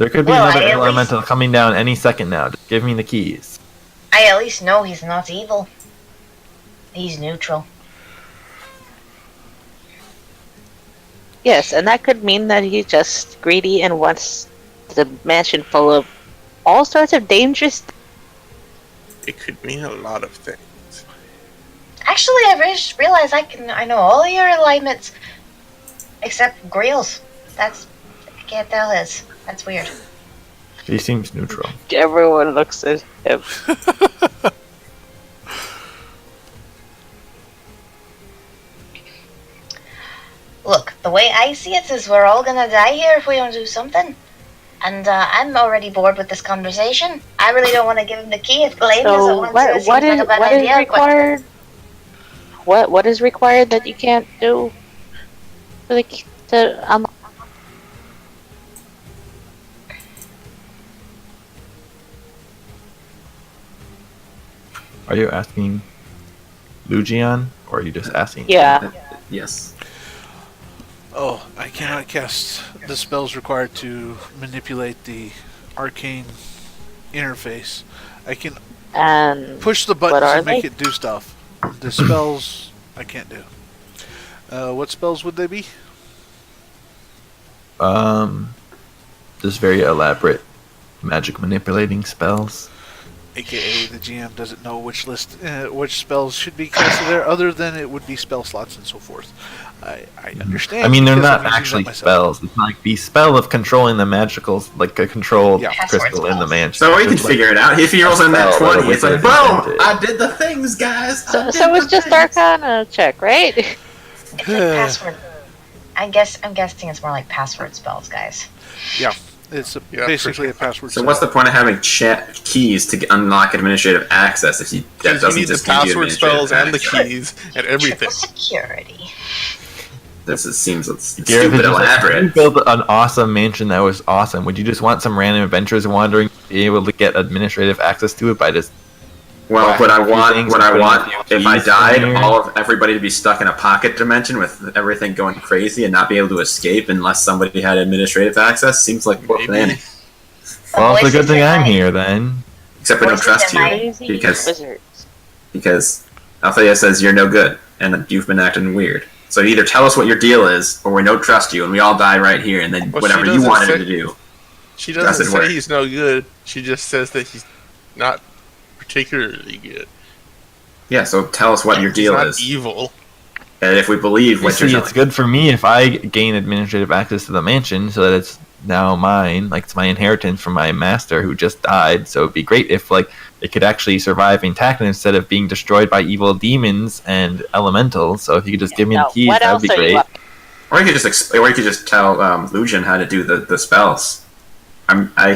There could be another elemental coming down any second now. Just give me the keys. I at least know he's not evil. He's neutral. Yes, and that could mean that he's just greedy and wants the mansion full of all sorts of dangerous. It could mean a lot of things. Actually, I just realized I know all your alignments except Greel's. I can't tell his. That's weird. He seems neutral. Everyone looks at him. Look, the way I see it is we're all gonna die here if we don't do something. And I'm already bored with this conversation. I really don't want to give him the key if Blaine doesn't want to. It seems like a bad idea, is required? What is required that you can't do for the key to unlock? Are you asking Lugion, or are you just asking? Yeah. Yes. Oh, I cannot cast the spells required to manipulate the arcane interface. I can push the buttons and make it do stuff. The spells I can't do. What spells would they be? Just very elaborate magic manipulating spells. AKA the GM doesn't know which which spells should be casted there, other than it would be spell slots and so forth. I understand. I mean, they're not actually spells. It's like the spell of controlling the magicals, like a controlled crystal in the mansion. So we can figure it out. If he rolls in that 20, it's like, boom! I did the things, guys. So it's just Arcana check, right? It's like password. I'm guessing it's more like password spells, guys. Yeah. It's basically a password. So what's the point of having keys to unlock administrative access if that doesn't need just the password spells and the keys and everything? Triple security. This seems stupid elaborate. You build an awesome mansion that was awesome. Would you just want some random adventurers wandering, be able to get administrative access to it by just? Well, what I want, if I died, everybody to be stuck in a pocket dimension with everything going crazy and not be able to escape unless somebody had administrative access, seems like poor planning. Well, it's a good thing I'm here then. Except we don't trust you, because Althea says you're no good, and you've been acting weird. So either tell us what your deal is, or we don't trust you, and we all die right here, and then whatever you wanted him to do. She doesn't say he's no good. She just says that he's not particularly good. Yeah, so tell us what your deal is. He's not evil. And if we believe what you're telling. It's good for me if I gain administrative access to the mansion, so that it's now mine. Like, it's my inheritance from my master who just died. So it'd be great if, like, it could actually survive intact instead of being destroyed by evil demons and elementals. So if you could just give me the keys, that would be great. Or you could just tell Lucian how to do the spells.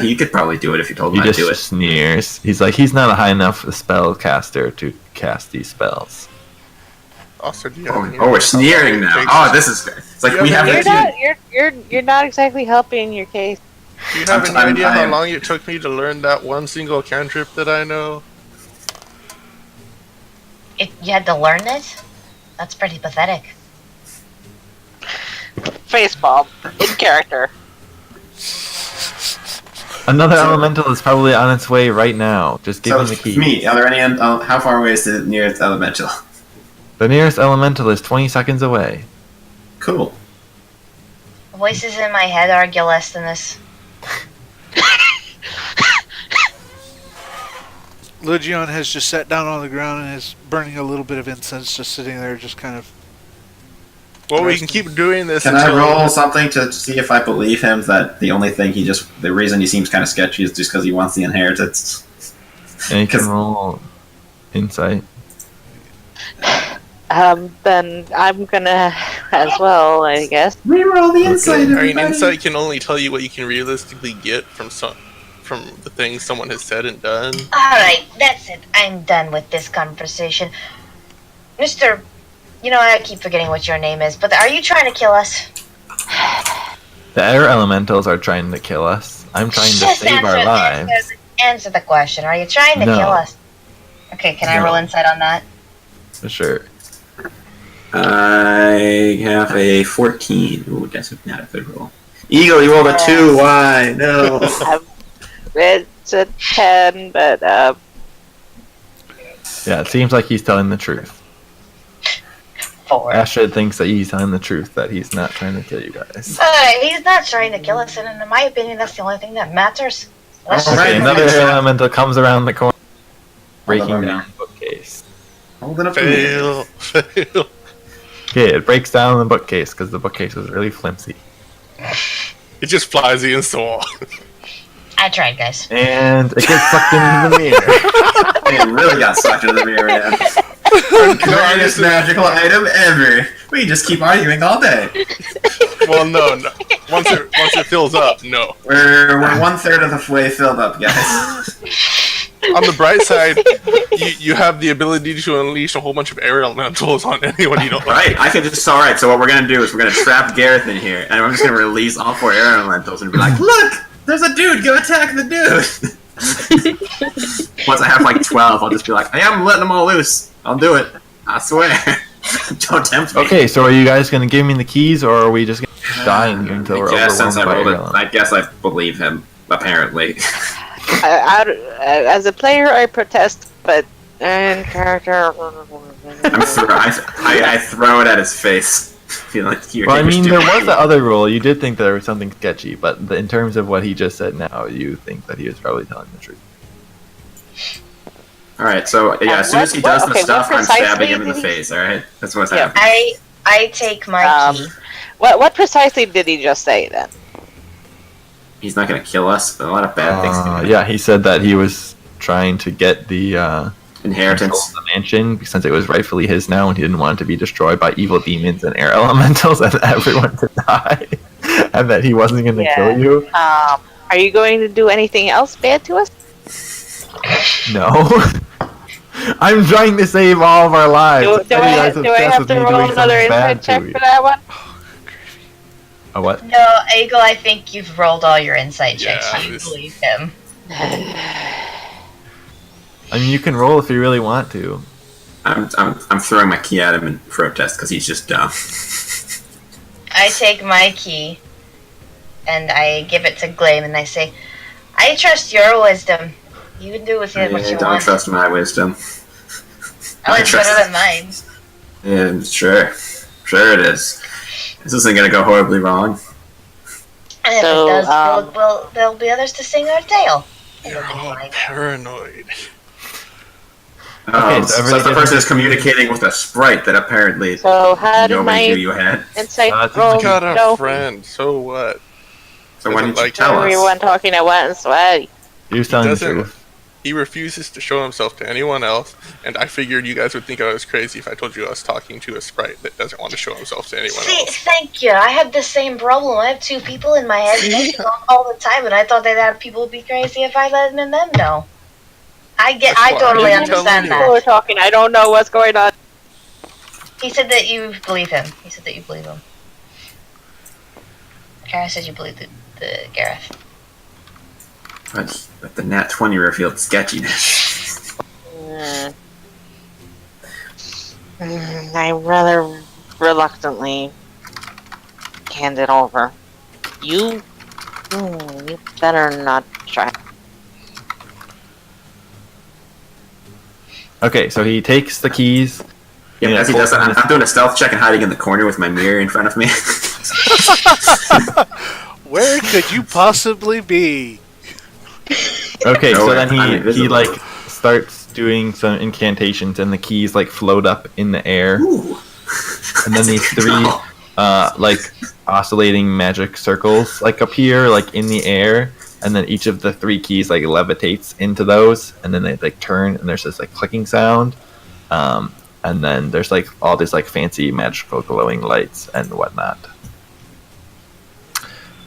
He could probably do it if you told him how to do it. He just sneers. He's like, he's not a high enough spellcaster to cast these spells. Also, we're sneering now. Oh, this is good. It's like we have. You're not exactly helping your case. Do you have any idea how long it took me to learn that one single cantrip that I know? You had to learn it? That's pretty pathetic. Facepalm in character. Another elemental is probably on its way right now. Just give me the key. Me, are there any? How far away is the nearest elemental? The nearest elemental is 20 seconds away. Cool. Voices in my head argue less than this. Lugion has just sat down on the ground and is burning a little bit of incense, just sitting there, just kind of. Well, we can keep doing this. Can I roll something to see if I believe him that the reason he seems kind of sketchy is just because he wants the inheritance? And you can roll insight. Then I'm gonna as well, I guess. Reroll the insight. I mean, insight can only tell you what you can realistically get from the things someone has said and done. Alright, that's it. I'm done with this conversation. Mr. I keep forgetting what your name is, but are you trying to kill us? The air elementals are trying to kill us. I'm trying to save our lives. Answer the question. Are you trying to kill us? Okay, can I roll insight on that? For sure. I have a 14. Ooh, that's not a good roll. Eagle, you rolled a 2. Why? No. It's a 10, but Yeah, it seems like he's telling the truth. 4. Ashford thinks that he's telling the truth, that he's not trying to kill you guys. He's not trying to kill us, and in my opinion, that's the only thing that matters. Okay, another elemental comes around the corner, breaking down the bookcase. Hold it up. Fail. Okay, it breaks down the bookcase because the bookcase was really flimsy. It just flies against the wall. I tried, guys. And it gets sucked into the mirror. It really got sucked into the mirror, yeah. Greatest magical item ever. We just keep arguing all day. Well, no. Once it fills up, no. We're 1/3 of the way filled up, guys. On the bright side, you have the ability to unleash a whole bunch of air elementals on anyone you don't like. Right, I can just, alright, so what we're gonna do is we're gonna trap Gareth in here, and I'm just gonna release all 4 air elementals and be like, look! There's a dude, go attack the dude! Once I have like 12, I'll just be like, hey, I'm letting them all loose. I'll do it. I swear. Don't tempt me. Okay, so are you guys going to give me the keys, or are we just going to die in here until we're overwhelmed by Ireland? I guess I believe him, apparently. As a player, I protest, but in character... I throw it at his face. Feel like well, I mean, there was the other rule. You did think there was something sketchy, but in terms of what he just said now, you think that he was probably telling the truth. Alright, so yeah, as soon as he does the stuff, I'm stabbing him in the face, alright? That's what's happening. I take my key. What precisely did he just say, then? He's not gonna kill us, but a lot of bad things can happen. Yeah, he said that he was trying to get the inheritance of the mansion, since it was rightfully his now, and he didn't want it to be destroyed by evil demons and air elementals and everyone to die, and that he wasn't going to kill you. Are you going to do anything else bad to us? No. I'm trying to save all of our lives. Do I have to roll another insight check for that one? A what? No, Eagle, I think you've rolled all your insight checks. Yeah, You believe him. I mean, you can roll if you really want to. I'm throwing my key at him in protest because he's just dumb. I take my key and I give it to Glane and I say, I trust your wisdom. You can do with it what you don't want. trust my wisdom. Oh, it's better than mine. Yeah, sure it is. This isn't gonna go horribly wrong. And if it does, there'll be others to sing our tale. You're all paranoid. Okay, so the person is communicating with a sprite that apparently nobody knew you had. Insight roll. Got a friend, so what? So why didn't you tell us? Everyone talking at once, why? You're telling the truth. He refuses to show himself to anyone else, and I figured you guys would think I was crazy if I told you I was talking to a sprite that doesn't want to show himself to anyone else. Thank you. I have the same problem. I have 2 people in my head all the time, and I thought that other people would be crazy if I let them know. I totally understand that. People are talking. I don't know what's going on. He said that you believe him. Kara said you believe the Gareth. But the nat 20 revealed sketchiness. I rather reluctantly hand it over. You better not try. Okay, so he takes the keys. Yeah, as he does that, I'm doing a stealth check and hiding in the corner with my mirror in front of me. Where could you possibly be? Okay, so then he like starts doing some incantations, and the keys like float up in the air. Ooh. And then these 3 like oscillating magic circles like appear like in the air, and then each of the 3 keys like levitates into those, and then they like turn, and there's this like clicking sound, and then there's like all these like fancy magical glowing lights and whatnot.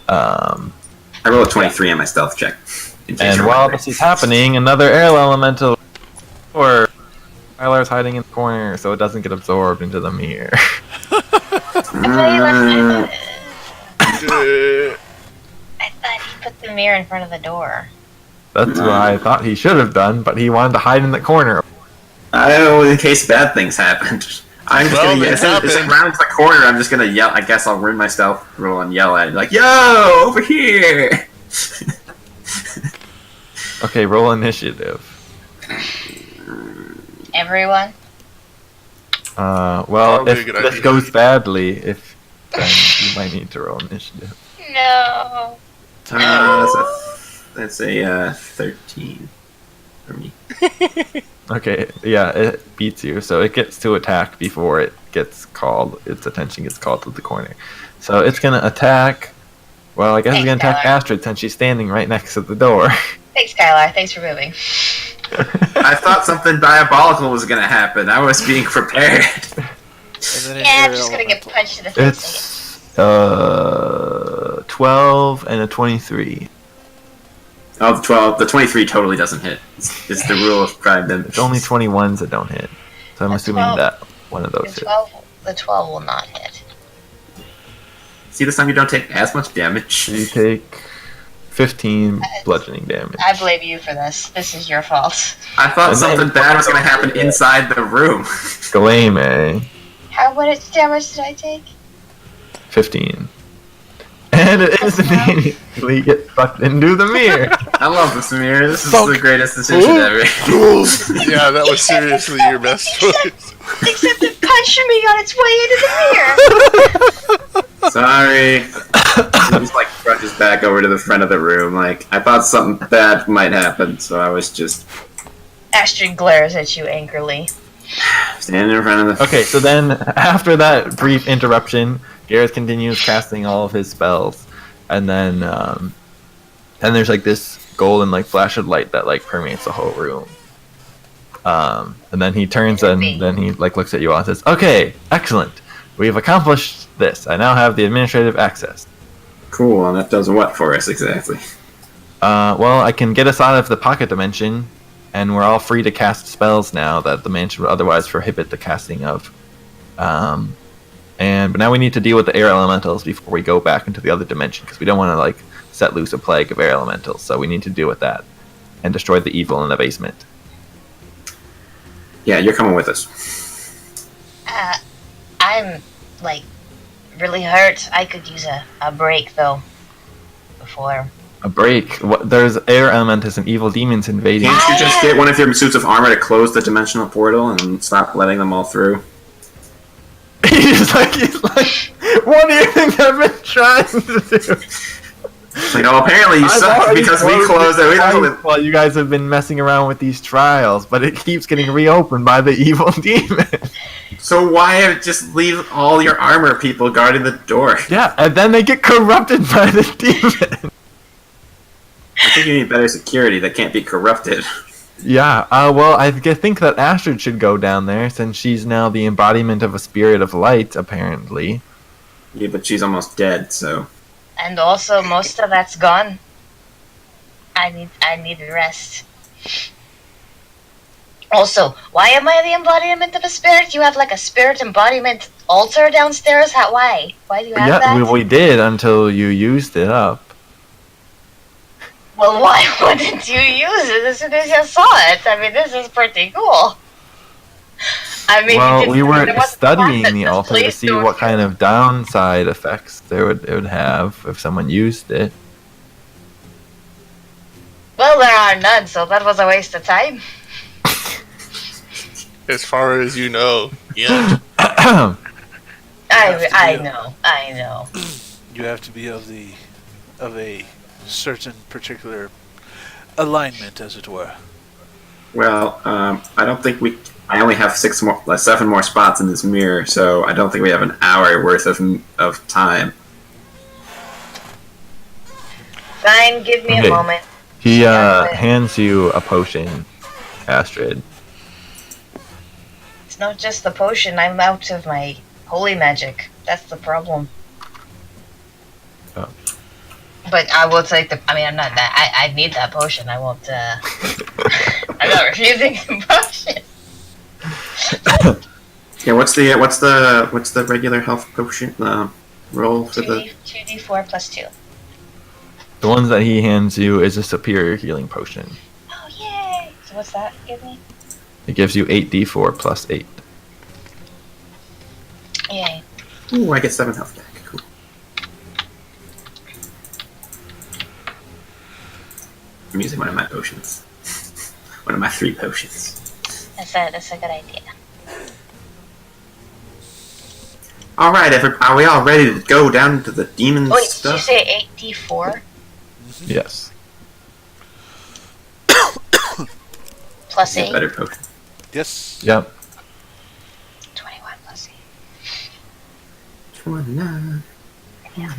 I rolled a 23 on my stealth check. And while this is happening, another air elemental or Tyler's hiding in the corner so it doesn't get absorbed into the mirror. I thought he put the mirror in front of the door. That's what I thought he should have done, but he wanted to hide in the corner. I know, in case bad things happened. I'm just gonna as it rounds the corner, I'm just gonna yell. I guess I'll ruin my stealth roll and yell at it like, "Yo, over here!" Okay, roll initiative. Everyone. Well, if this goes badly, then you might need to roll initiative. No. That's a 13 for me. Okay, yeah, it beats you, so it gets to attack before it gets called. Its attention gets called to the corner, so it's gonna attack. Well, I guess it's gonna attack Astrid since she's standing right next to the door. Thanks, Skylar. Thanks for moving. I thought something diabolical was gonna happen. I was being prepared. I'm just gonna get punched in the face. It's 12 and a 23. Oh, the 23 totally doesn't hit. It's the rule of prime. It's only 21s that don't hit. So I'm assuming that one of those hits. The 12 will not hit. See, this time you don't take as much damage. You take 15 bludgeoning damage. I blame you for this. This is your fault. I thought something bad was going to happen inside the room. Galame. How much damage did I take? 15. And it instantly gets sucked into the mirror. I love this mirror. This is the greatest decision ever. Yeah, that was seriously your best choice. Except it punched me on its way into the mirror. Sorry. He just brushes back over to the front of the room. I thought something bad might happen, so I was just... Astrid glares at you angrily. Standing in front of the... Okay, so then after that brief interruption, Gareth continues casting all of his spells, and then there's this golden flash of light that permeates the whole room. And then he turns and then he looks at you all and says, "Okay, excellent. We've accomplished this. I now have the administrative access." Cool, and that does what for us exactly? Well, I can get us out of the pocket dimension, and we're all free to cast spells now that the mansion would otherwise prohibit the casting of. But now we need to deal with the air elementals before we go back into the other dimension, because we don't want to set loose a plague of air elementals. So we need to deal with that and destroy the evil in the basement. Yeah, you're coming with us. I'm really hurt. I could use a break though. Before. A break? What? There's air elementals and evil demons invading. Can't you just get one of your suits of armor to close the dimensional portal and stop letting them all through? he's like, what do you think I've been trying to do? Apparently you suck because we closed it. Well, you guys have been messing around with these trials, but it keeps getting reopened by the evil demon. So why just leave all your armor people guarding the door? Yeah, and then they get corrupted by the demon. I think you need better security that can't be corrupted. Yeah, well, I think that Astrid should go down there, since she's now the embodiment of a spirit of light, apparently. Yeah, but she's almost dead, so... And also, most of that's gone. I need rest. Also, why am I the embodiment of a spirit? You have a spirit embodiment altar downstairs? Why? Why do you have that? Yeah, we did until you used it up. Well, why wouldn't you use it as soon as you saw it? I mean, this is pretty cool. Well, we were studying the altar to see what kind of downside effects it would have if someone used it. Well, there are none, so that was a waste of time. As far as you know, yeah. I know. You have to be of a certain particular alignment, as it were. Well, I don't think I only have 7 more spots in this mirror, so I don't think we have an hour worth of time. Fine, give me a moment. He hands you a potion, Astrid. It's not just the potion. I'm out of my holy magic. That's the problem. Oh. But I will take the. I mean, I'm not that. I need that potion. I won't. I'm not refusing the potion. Yeah, what's the regular health potion roll for the 2d4 plus 2. The ones that he hands you is a superior healing potion. Oh yay! So what's that give me? It gives you 8d4 plus 8. Yay. Ooh, I get 7 health back. Cool. I'm using one of my potions. One of my 3 potions. That's a good idea. Alright, are we all ready to go down to the demon stuff? Did you say 8d4? Yes. Plus 8? Better potion. Yes. Yep. 21 plus 8. 29. Yeah.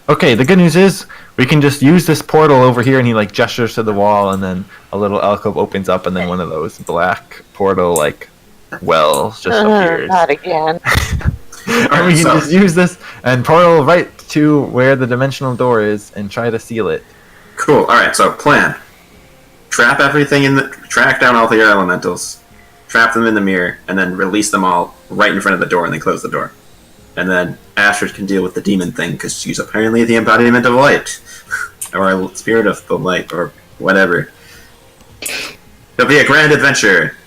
Okay, the good news is we can just use this portal over here, and he like gestures to the wall, and then a little alcove opens up, and then one of those black portal like wells just appears. Not again. And we can just use this and portal right to where the dimensional door is and try to seal it. Cool. Alright, so plan. Trap everything track down all the air elementals, trap them in the mirror, and then release them all right in front of the door, and then close the door. And then Astrid can deal with the demon thing, because she's apparently the embodiment of light. Or a spirit of the light, or whatever. It'll be a grand adventure.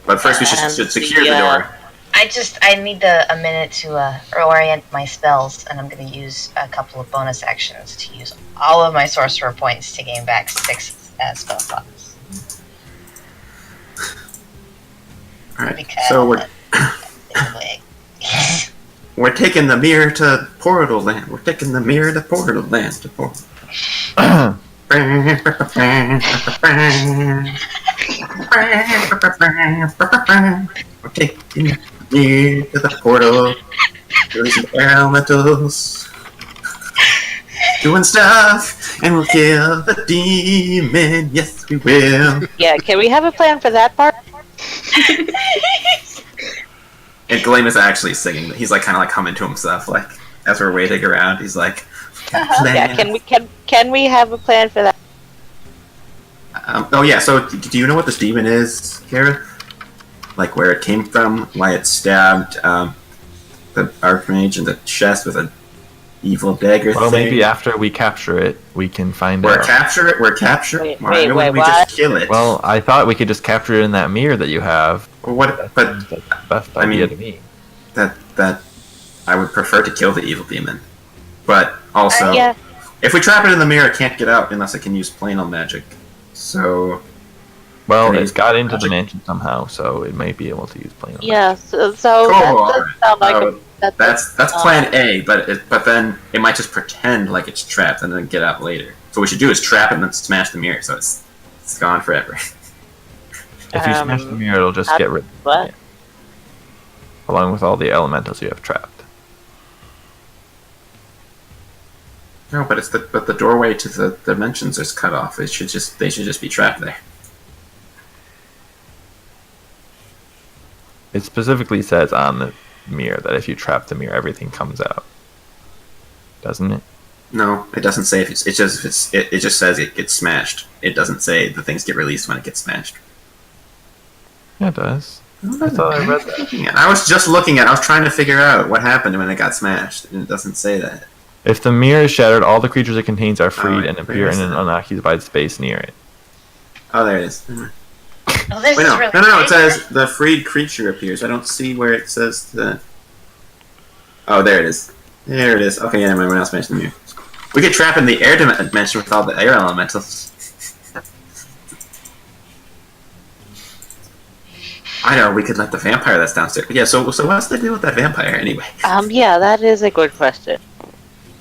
But first we should secure the door. I need a minute to reorient my spells, and I'm going to use a couple of bonus actions to use all of my sorcerer points to gain back 6 spell slots. Alright, so we're taking the mirror to Portal Land. We're taking the mirror to Portal Land. To Portal. We're taking the mirror to the portal. Releasing air elementals. Doing stuff, and we'll kill the demon. Yes, we will. Yeah, can we have a plan for that part? And Gleam is actually singing. He's like kind of like humming to himself, like as we're waiting around. He's like, yeah. Can we have a plan for that? Oh yeah. So do you know what this demon is, Kyrath? Like where it came from, why it stabbed the Archmage in the chest with an evil dagger Well, thing? maybe after we capture it, we can find out. We're capture it. Why Wait, we what? just kill it? Well, I thought we could just capture it in that mirror that you have. What? But That's the best idea to me. that I would prefer to kill the evil demon. But also, Yeah. if we trap it in the mirror, it can't get out unless it can use plain old magic. So, Well, Crazy it got into the magic. mansion somehow, so it might be able to use plain. Yeah. So Cool. that does sound like that's plan A. But then it might just pretend like it's trapped and then get out later. So what we should do is trap it and then smash the mirror, so it's gone forever. If you smash the mirror, it'll just get rid of what? it, along with all the elementals you have trapped. No, but the doorway to the dimensions is cut off. They should just be trapped there. It specifically says on the mirror that if you trap the mirror, everything comes out. Doesn't it? No, it doesn't say if it just says it gets smashed. It doesn't say the things get released when it gets smashed. Yeah, it does. I thought I read that. I was just looking at. I was trying to figure out what happened when it got smashed, and it doesn't say that. If the mirror is shattered, all the creatures it contains are freed Alright, and appear in an unoccupied space near it. Oh, there it is. Oh, this Wait, is no, really no. It great. says the freed creature appears. I don't see where it says the. Oh, there it is. There it is. Okay, yeah, everyone else mentioned the mirror. We could trap in the air dimension with all the air elementals. I know, we could let the vampire that's downstairs. Yeah, so what's the deal with that vampire anyway? Yeah, that is a good question.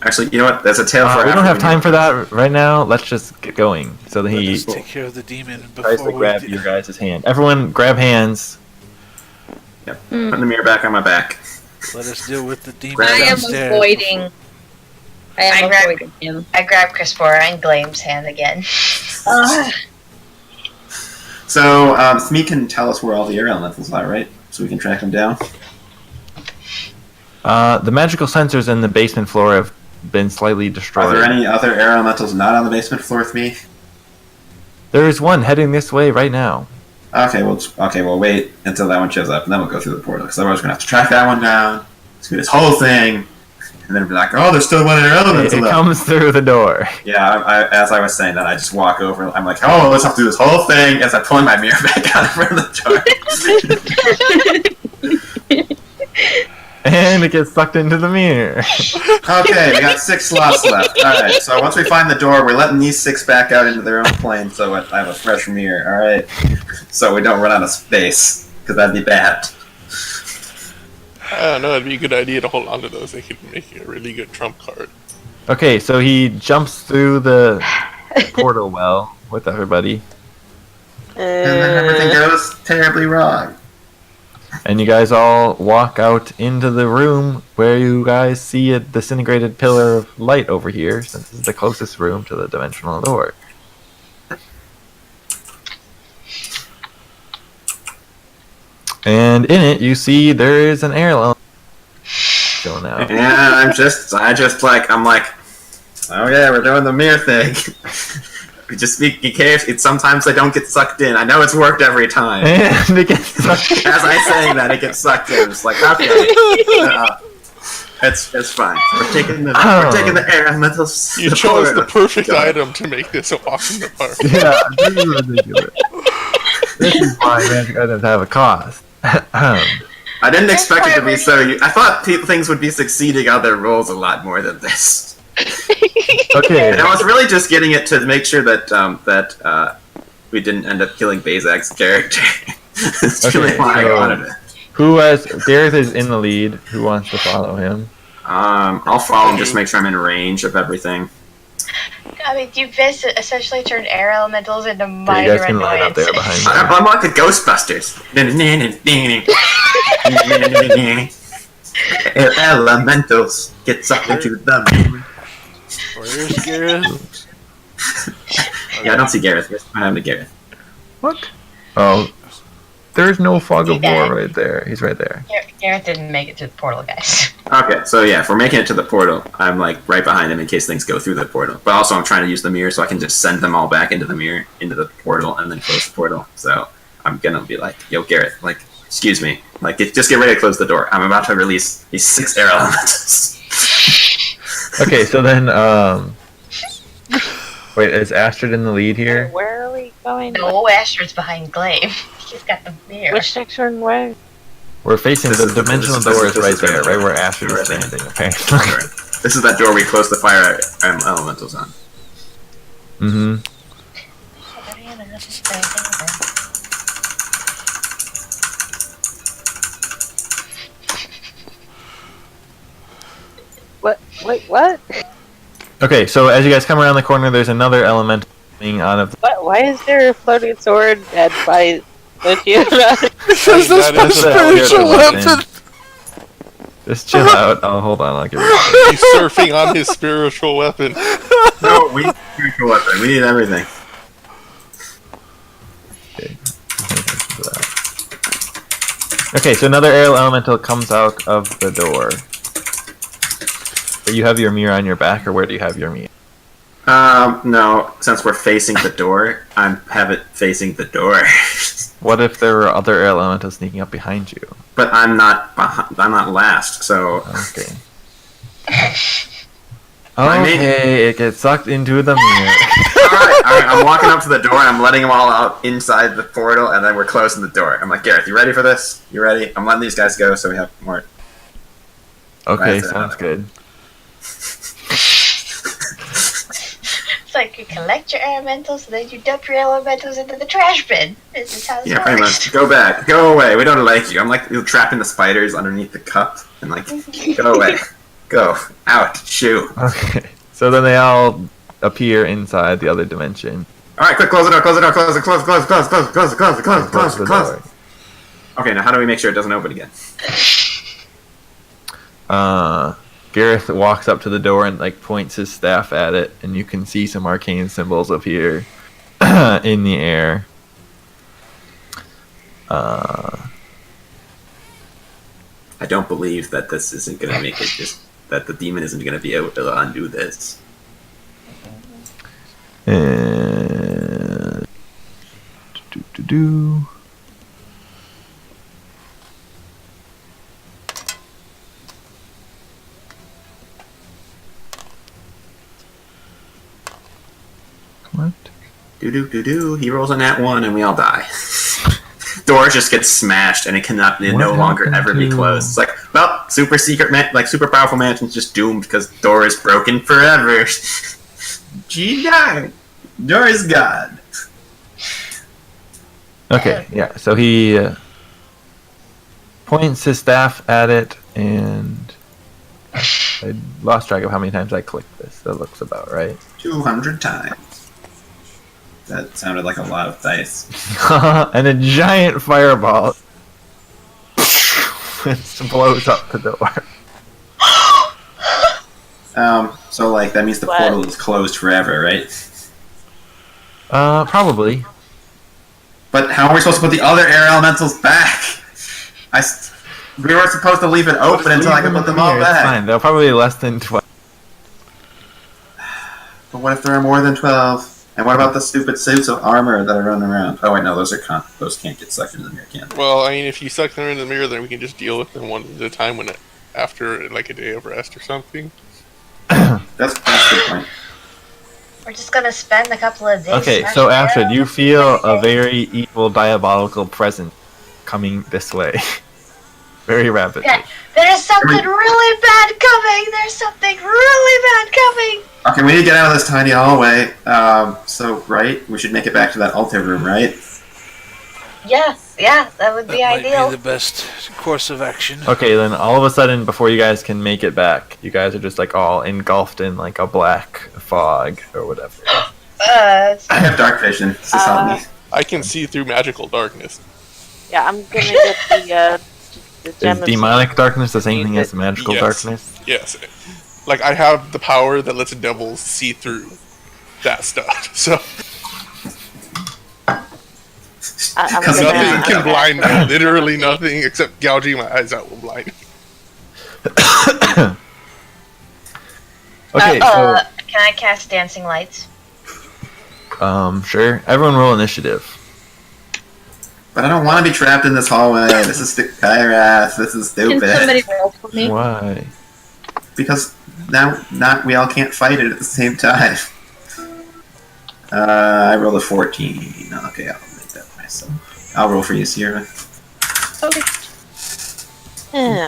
Actually, you know what? That's a tale for We don't after have time for that right now. Let's just get going. So that he Let's take care of the demon tries before to grab we your guys' hand. Everyone, grab hands. Yep. Put the mirror back on my back. let us deal with the demon Grab I am downstairs. avoiding. I am avoiding him. I grab Crispora and Glame's hand again. So, Smee can tell us where all the air elementals are, right? So we can track them down. The magical sensors in the basement floor have been slightly Are destroyed. there any other air elementals not on the basement floor with me? There is one heading this way right now. Okay, we'll wait until that one shows up, and then we'll go through the portal. Because otherwise, we're gonna have to track that one down. Let's do this whole thing, And then it'd be like, oh, there's still one of your elements It left. comes through the door. Yeah, as I was saying that, I just walk over. I'm like, oh, let's have to do this whole thing as I pull my mirror back out in front of the door. And it gets sucked into the mirror. Okay, we got 6 slots left. Alright, so once we find the door, we're letting these 6 back out into their own plane so I have a fresh mirror, alright? So we don't run out of space, because that'd be bad. I don't know, it'd be a good idea to hold on to those. They could make a really good trump card. Okay, so he jumps through the portal well with everybody. And then everything goes terribly wrong. And you guys all walk out into the room where you guys see a disintegrated pillar of light over here, since this is the closest room to the dimensional door. And in it, you see there is an air element going out. Yeah, I'm like, oh yeah, we're doing the mirror thing. Just be careful. Sometimes they don't get sucked in. I know it's worked every time. And it gets sucked in. As I saying that, it gets sucked in. It's like, okay, it's fine. We're taking the air elementals. You chose the perfect item to make this a walk in the park. Yeah, this is ridiculous. This is why magic items have a cost. I didn't expect it to be so. I thought things would be succeeding on their rolls a lot more than this. Okay. And I was really just getting it to make sure that we didn't end up killing Bazak's character. That's really why I wanted it. Gareth is in the lead. Who wants to follow him? I'll follow him, just make sure I'm in range of everything. I mean, you essentially turned air elementals into minor you guys can line up there behind me. I'm like the Ghostbusters. Air elementals get sucked into them. Where's Gareth? Yeah, I don't see Gareth. Where's behind the Gareth? What? Oh, there's no fog of war right there. He's right there. Gareth didn't make it to the portal, guys. Okay, so yeah, if we're making it to the portal, I'm like right behind him in case things go through the portal. But also I'm trying to use the mirror so I can just send them all back into the mirror, into the portal, and then close the portal. So I'm gonna be like, yo, Gareth, like, excuse me. Like, just get ready to close the door. I'm about to release these 6 air elementals. Okay, so then, wait, is Astrid in the lead here? Where are we going? No, Astrid's behind Glaive. He's got the mirror. Which section? Where? We're facing the dimensional door is right there, right where Astrid is standing, apparently. This is that door we closed the fire elementals on. Mm-hmm. What? Wait, what? Okay, so as you guys come around the corner, there's another elemental coming out of. Why is there a floating sword at by the Kyrath? Because that's my spiritual weapon! Just chill out. Oh, hold on, I'll give you. He's surfing on his spiritual weapon. No, we need spiritual weapon. We need everything. Okay, so another air elemental comes out of the door. Do you have your mirror on your back, or where do you have your mirror? No. Since we're facing the door, I have it facing the door. What if there were other air elementals sneaking up behind you? But I'm not behind, I'm not last, so... Okay. Okay, it gets sucked into the mirror. Alright, I'm walking up to the door, and I'm letting them all out inside the portal, and then we're closing the door. I'm like, Gareth, you ready for this? You ready? I'm letting these guys go so we have more... Okay, sounds good. It's like you collect your elementals, and then you dump your elementals into the trash bin. This is how it Yeah, works. pretty much. Go back. Go away. We don't like you. I'm like trapping the spiders underneath the cup, and like, go away. Go. Out. Shoo. Okay, so then they all appear inside the other dimension. Alright, quick, close the door, close the door, close it, close, close, close, close, close, close, close, close, the close. door. Okay, now how do we make sure it doesn't open again? Gareth walks up to the door and like points his staff at it, and you can see some arcane symbols appear in the air. I don't believe that this isn't gonna make it. Just that the demon isn't gonna be able to undo this. And What? Do. He rolls a nat 1 and we all die. Door just gets smashed and it cannot no longer ever be closed. It's like, well, super secret super powerful mansion's just doomed because door is broken forever. G9. Door is gone. Okay, yeah. So he points his staff at it, and I lost track of how many times I clicked this. That looks about right. 200 times. That sounded like a lot of dice. And a giant fireball blows up the door. So like that means the portal is closed forever, right? Probably. But how are we supposed to put the other air elementals back? We were supposed to leave it open until I could put them all back. It's fine. They're probably less than 12. But what if there are more than 12? And what about the stupid suits of armor that are running around? Oh wait, no, those can't get sucked into the mirror, can they? Well, I mean, if you suck them into the mirror, then we can just deal with them one at a time after like a day of rest or something. That's a good point. We're just gonna spend a couple of days. Okay, so Astrid, you feel a very evil, diabolical presence coming this way. Very rapidly. Yeah, there's something really bad coming! There's something really bad coming! Okay, we need to get out of this tiny hallway. Right? We should make it back to that altar room, right? Yeah, that would be Might ideal. be the best course of action. Okay, then all of a sudden, before you guys can make it back, you guys are just like all engulfed in like a black fog or whatever. I have dark vision. Does this help me? I can see through magical darkness. Yeah, I'm gonna get the gem Is of demonic darkness the same thing as magical darkness? Yes. Like, I have the power that lets devils see through that stuff. So nothing can blind me. Literally nothing except gouging my eyes out will blind me. Okay, so can I cast dancing lights? sure. Everyone roll initiative. But I don't want to be trapped in this hallway. This is Kyrath. This is stupid. Can somebody roll for me? Why? Because now we all can't fight it at the same time. I rolled a 14. Okay, I'll make that myself. I'll roll for you, Sierra. Okay.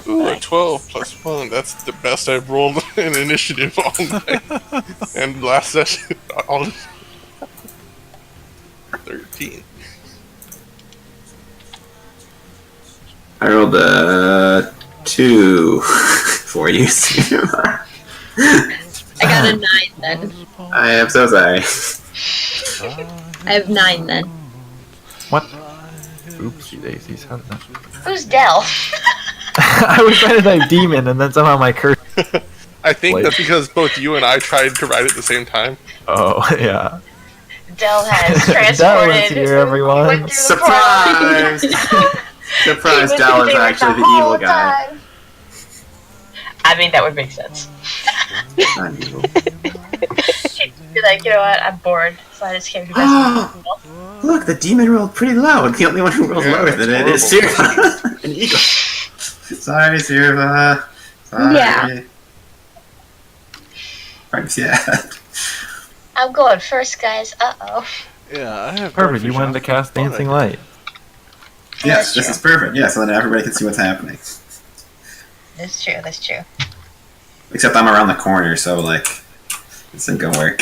Ooh, a 12 plus 1. That's the best I've rolled in initiative all night. And last session, all 13. I rolled a 2 for you, Sierra. I got a 9 then. I am so sorry. I have 9 then. What? Oopsie daisies. How did that... Who's Dell? I was trying to type demon and then somehow my curse. I think that's because both you and I tried to write at the same time. Oh, yeah. Dell has transported. Dell is here, everyone. went through the Surprise! Surprise, Dell is actually the evil guy. time. I mean, that would make sense. I'm evil. Be like, you know what? I'm bored, so I just came to mess. Look, the demon rolled pretty low, and the only one who rolls lower than it is Sierra. An eagle. Sorry, Sierra. Sorry. Yeah. I'm sad. I'm going first, guys. Uh-oh. Yeah, I have Perfect. You wanted to cast Dancing Light. Yes, this is perfect. Yeah, so then everybody can see what's happening. That's true, that's true. Except I'm around the corner, so, like, this ain't gonna work.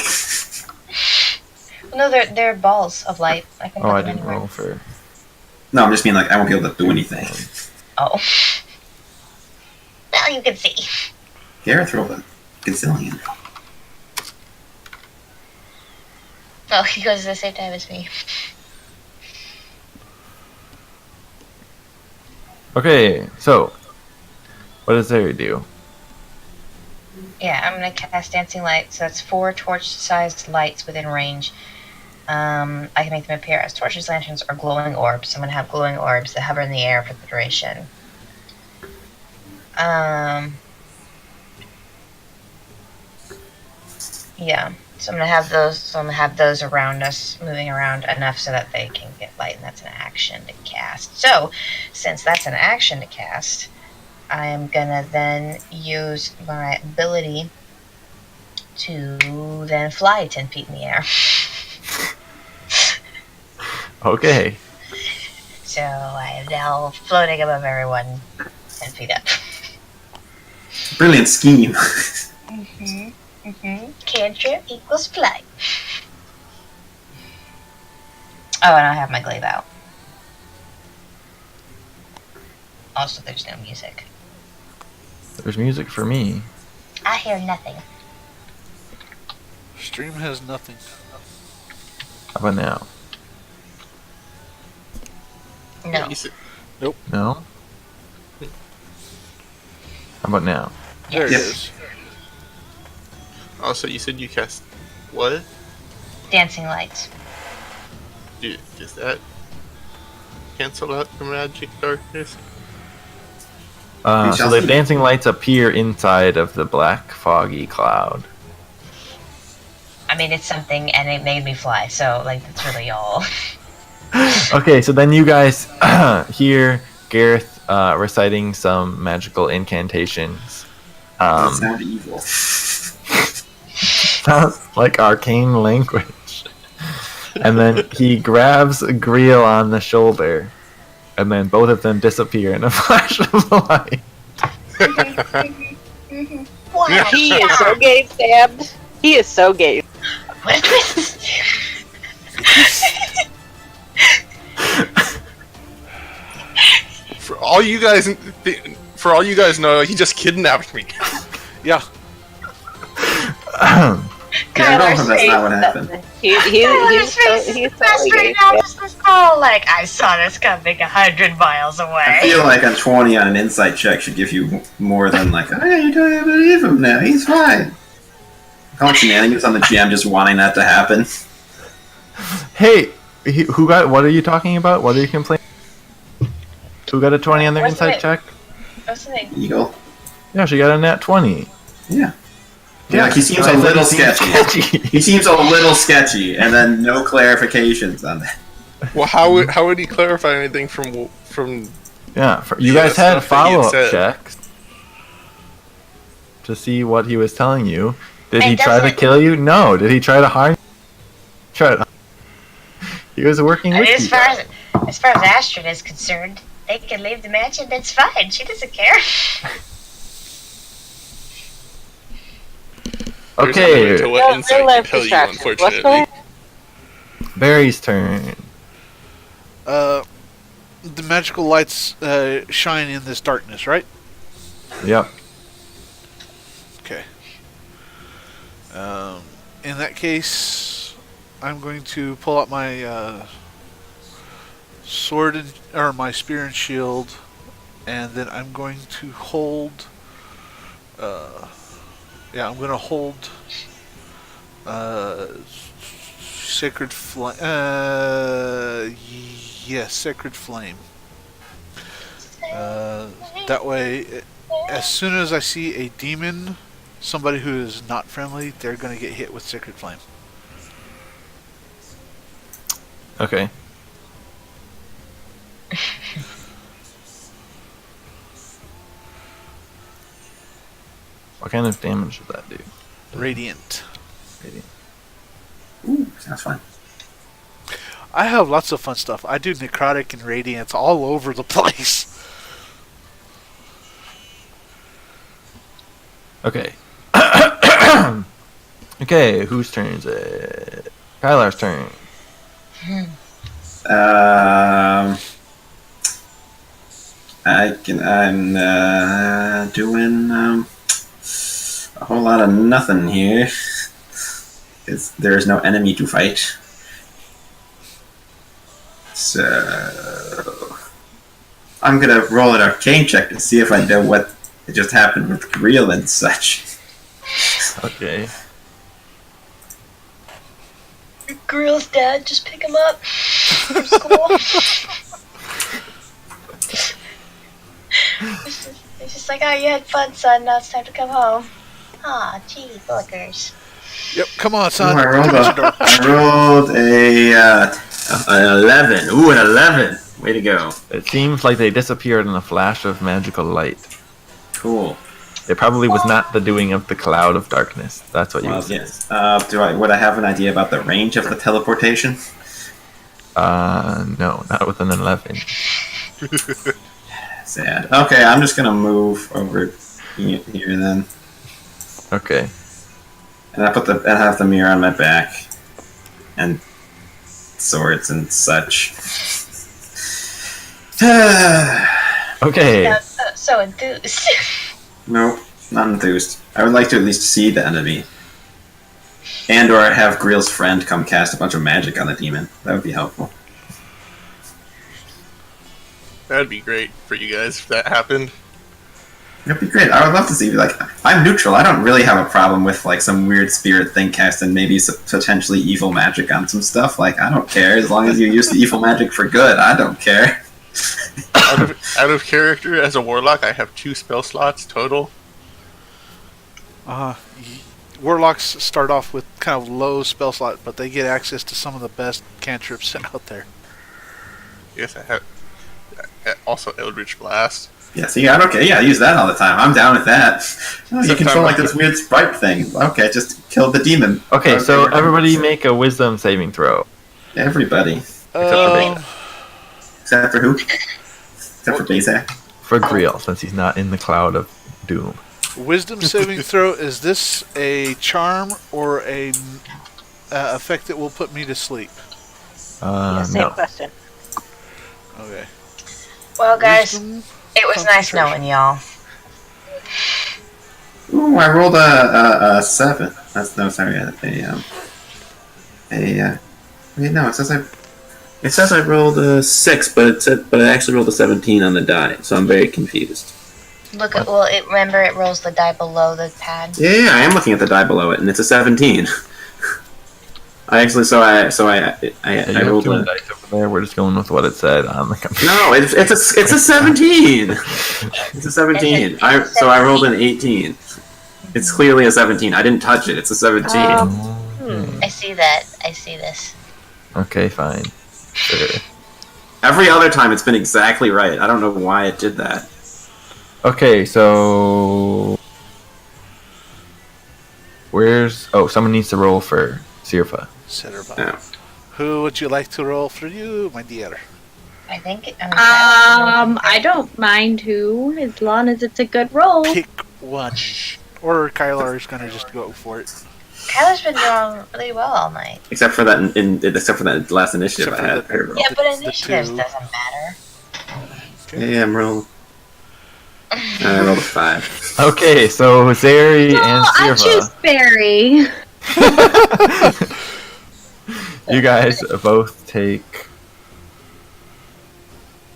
No, they're balls of light. I can Oh, put I them didn't anywhere. roll for... No, I'm just being like, I won't be able to do anything. Oh. Well, you can see. Kyrath rolled a gazillion. Oh, he goes at the same time as me. Okay, so... What does Zeri do? Yeah, I'm gonna cast Dancing Light, so that's 4 torch-sized lights within range. I can make them appear as torches, lanterns, or glowing orbs. I'm gonna have glowing orbs that hover in the air for the duration. Yeah, so I'm gonna have those. So I'm gonna have those around us, moving around enough so that they can get light, and that's an action to cast. So, since that's an action to cast, I am gonna then use my ability to then fly 10 feet in the air. Okay. So I am now floating above everyone 10 feet up. Brilliant scheme. Cantrip equals flight. Oh, and I have my glaive out. Also, there's no music. There's music for me. I hear nothing. Stream has nothing. How about now? No. Nope. No? How about now? There it Yep. is. Oh, so you said you cast what? Dancing lights. Does that cancel out the magic darkness? So the dancing lights appear inside of the black, foggy cloud. I mean, it's something, and it made me fly, so, like, that's really all. Okay, so then you guys hear Gareth reciting some magical incantations. That sound evil. Sounds like arcane language. And then he grabs Greel on the shoulder, and then both of them disappear in a flash of light. Wow. He is so gay, stabbed. He is so gay. What is this? For all you guys know, he just kidnapped me. Yeah. Yeah, that's not what happened. He's Best right now, just this call, like, I saw this coming 100 miles I away. feel like a 20 on an insight check should give you more than like, hey, you don't believe him now. He's fine. How much shenanigans on the GM just wanting that to happen? Hey, who got? What are you talking about? What are you complaining? Who got a 20 on their What's insight it? check? What's the name? Eagle. Yeah, she got a nat 20. Yeah. Yeah, like he seems a I said little he seems sketchy. He seems a little sketchy, and then no clarifications on that. Well, how would he clarify anything from? Yeah, you Yeah, guys had stuff that he had follow-up said. checks to see what he was telling you. Did he It try to doesn't- kill you? No. Did he try to harm you? He was working with As you. far as Astrid is concerned, they can leave the mansion. That's fine. She doesn't care. There's no Okay, limit to what insight can life tell you, distraction. What's unfortunately. going Barry's turn. The magical lights shine in this darkness, right? Yep. Okay. In that case, I'm going to pull out my sword or my spear and shield, and then I'm going to hold. I'm going to hold sacred flame. Yes, sacred flame. That way, as soon as I see a demon, somebody who is not friendly, they're going to get hit with sacred flame. Okay. What kind of damage does that do? Radiant. Ooh, sounds fun. I have lots of fun stuff. I do necrotic and radiance all over the place. Okay. Okay, whose turn is it? Kylar's turn. I'm doing a whole lot of nothing here. Because there's no enemy to fight. So I'm gonna roll an arcane check to see if I know what just happened with Greel and such. Okay. Grill's dad, just pick him up from school. It's just like, oh, you had fun, son. Now it's time to come home. Aw, gee, bullockers. Yep, come on, son. Ooh, I rolled an 11. Ooh, an 11. Way to go. It seems like they disappeared in a flash of magical light. Cool. It probably was not the doing of the cloud of darkness. That's what you Well, said. yes. Would I have an idea about the range of the teleportation? No, not with an 11. Sad. Okay, I'm just gonna move over here then. Okay. And I have the mirror on my back. And swords and such. Okay. So enthused. Nope, not enthused. I would like to at least see the enemy. And or have Greel's friend come cast a bunch of magic on the demon. That would be helpful. That'd be great for you guys if that happened. That'd be great. I would love to see, like, I'm neutral. I don't really have a problem with, like, some weird spirit thing casting maybe potentially evil magic on some stuff. Like, I don't care. As long as you use the evil magic for good, I don't care. Out of character, as a warlock, I have 2 spell slots total. Warlocks start off with kind of low spell slot, but they get access to some of the best cantrips out there. Yes, I have. Also, Eldritch Blast. Yeah, see, I don't care. Yeah, I use that all the time. I'm down with that. Oh, you control, like, this weird sprite thing. Okay, just kill the demon. Okay, so everybody make a wisdom saving throw. Everybody. Except for who? Except for Bazak? For Greel, since he's not in the cloud of doom. Wisdom saving throw, is this a charm or a effect that will put me to sleep? Same No. question. Okay. Well, guys, Wisdom, it was nice knowing y'all. Ooh, I rolled a 7. It says I rolled a 6, but I actually rolled a 17 on the die, so I'm very confused. Remember it rolls the die below the pad. Yeah, I am looking at the die below it, and it's a 17. I actually, I rolled a dice over there. We're just going with what it said on the computer. No, it's a 17. It's a 17. I rolled an 18. It's clearly a 17. I didn't touch it. It's a 17. I see that. I see this. Okay, fine. Sure. Every other time it's been exactly right. I don't know why it did that. Okay, so someone needs to roll for Sirfa. Yeah. Who would you like to roll for you, my dear? I think. I don't mind who, as long as it's a good roll. Pick one. Or Kylar is gonna just go for it. Kylar's been doing really well all night. Except for that last initiative I had. Yeah, but initiatives doesn't matter. Okay. Yeah, I'm rolling. I rolled a 5. Okay, so Zeri and I choose Sirfa. Barry. You guys both take.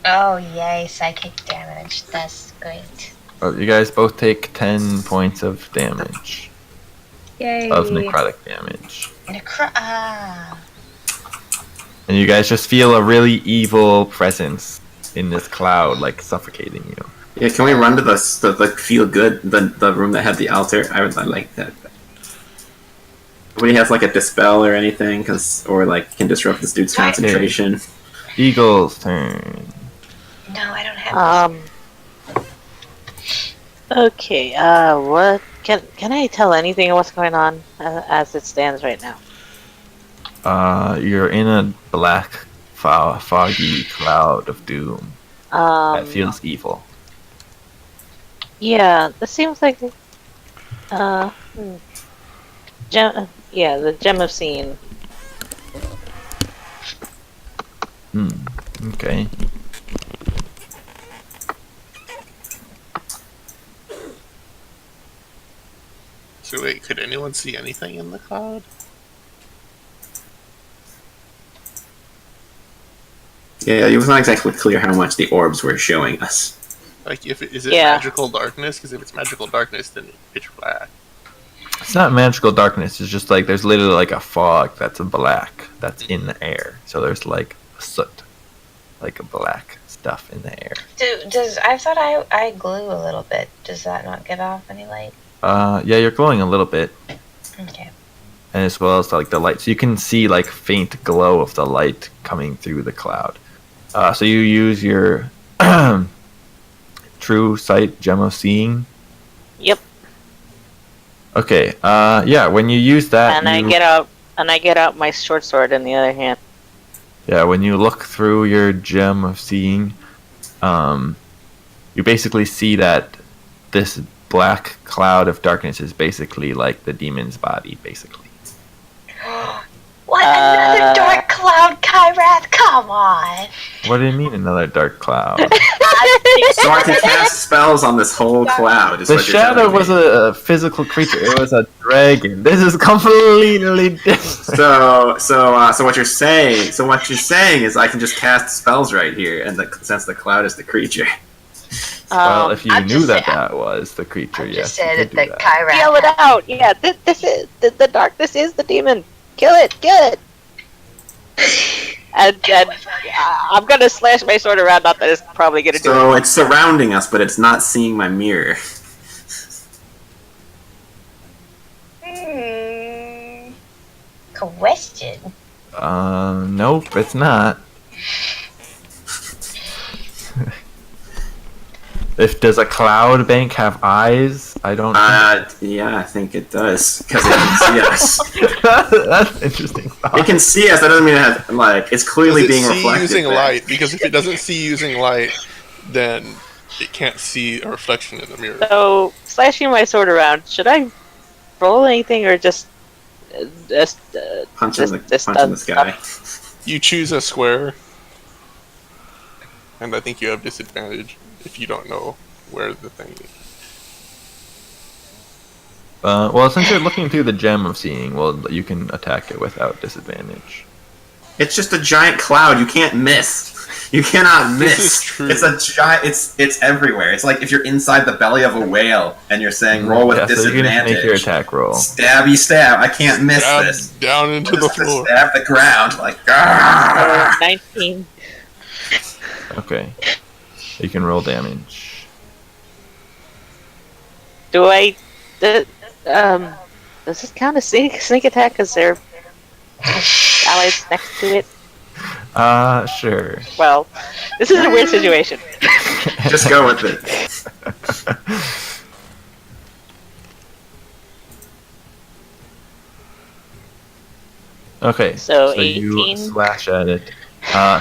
Oh yay, psychic damage. That's great. You guys both take 10 points of damage. Yay. Of necrotic damage. And you guys just feel a really evil presence in this cloud, like suffocating you. Yeah, can we run to the feel good, the room that had the altar? I like that. Nobody has like a dispel or anything, or like can disrupt this dude's concentration. Eagle's turn. No, I don't have Okay, what can I tell anything of what's going on as it stands right now? You're in a black, foggy cloud of doom. That feels evil. Yeah, this seems like the gem of seeing. Okay. So wait, could anyone see anything in the cloud? Yeah, it was not exactly clear how much the orbs were showing us. Like, is it magical darkness? Because if it's magical darkness, then it's pitch black. It's not magical darkness. It's just like there's literally like a fog that's black that's in the air. So there's like soot, like a black stuff in the air. I thought I glue a little bit. Does that not give off any light? Yeah, you're glowing a little bit. Okay. And as well as like the light, so you can see like faint glow of the light coming through the cloud. So you use your true sight gem of seeing. Yep. Okay. Yeah. When you use that, I get out my short sword in the other hand. Yeah, when you look through your gem of seeing, you basically see that this black cloud of darkness is basically like the demon's body, basically. What? Another dark cloud, Kyrath? Come on. What do you mean another dark cloud? So I can cast spells on this whole cloud. Is The what you're shadow telling me. was a physical creature. It was a dragon. This is completely different. So what you're saying is I can just cast spells right here, and since the cloud is the creature. Well, if you I'm knew just that saying- that was the creature, I yes, just you said could do that that. Kyrath. Yell it out! Yeah, this is the darkness is the demon. Kill it! And I'm gonna slash my sword around. Not that it's probably gonna do So it's surrounding us, but it's not seeing my mirror. Question. Nope, it's not. Does a cloud bank have eyes? I don't know. Yeah, I think it does because it can see us. That's interesting. It can see us. That doesn't mean it has it's clearly Does it being see reflected. using back. light? Because if it doesn't see using light, then it can't see a reflection in the mirror. So slashing my sword around. Should I roll anything or just Punch in the sky. You choose a square, and I think you have disadvantage if you don't know where the thing is. Well, since you're looking through the gem of seeing, well, you can attack it without disadvantage. It's just a giant cloud. You can't miss. You cannot miss. This is true. It's a giant. It's everywhere. It's like if you're inside the belly of a whale and you're saying roll with So you disadvantage. can make your attack roll. Stabby stab. I can't miss Stab this. down into the Just to floor. stab the ground like. "Argh!" 19. Okay. You can roll damage. Do I? Does this count as sneak attack? Because there are allies next to it. Sure. Well, this is a weird situation. Just go with it. Okay. So you 18. slash at it.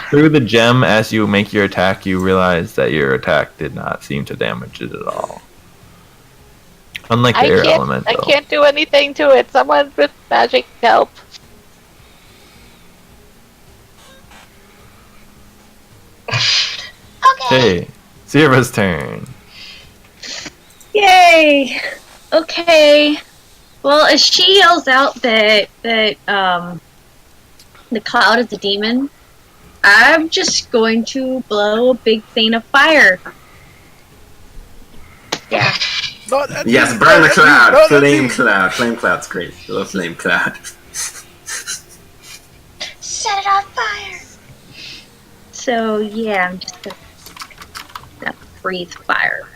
Through the gem, as you make your attack, you realize that your attack did not seem to damage it at all. Unlike the air element, I though. can't do anything to it. Someone with magic help. Okay, Zira's turn. Yay! Okay. Well, as she yells out that the cloud is the demon, I'm just going to blow a big thing of fire. Yeah. Yes, burn the cloud. Flame cloud. Flame cloud's great. I love flame cloud. Set it on fire. So yeah, I'm just gonna breathe fire.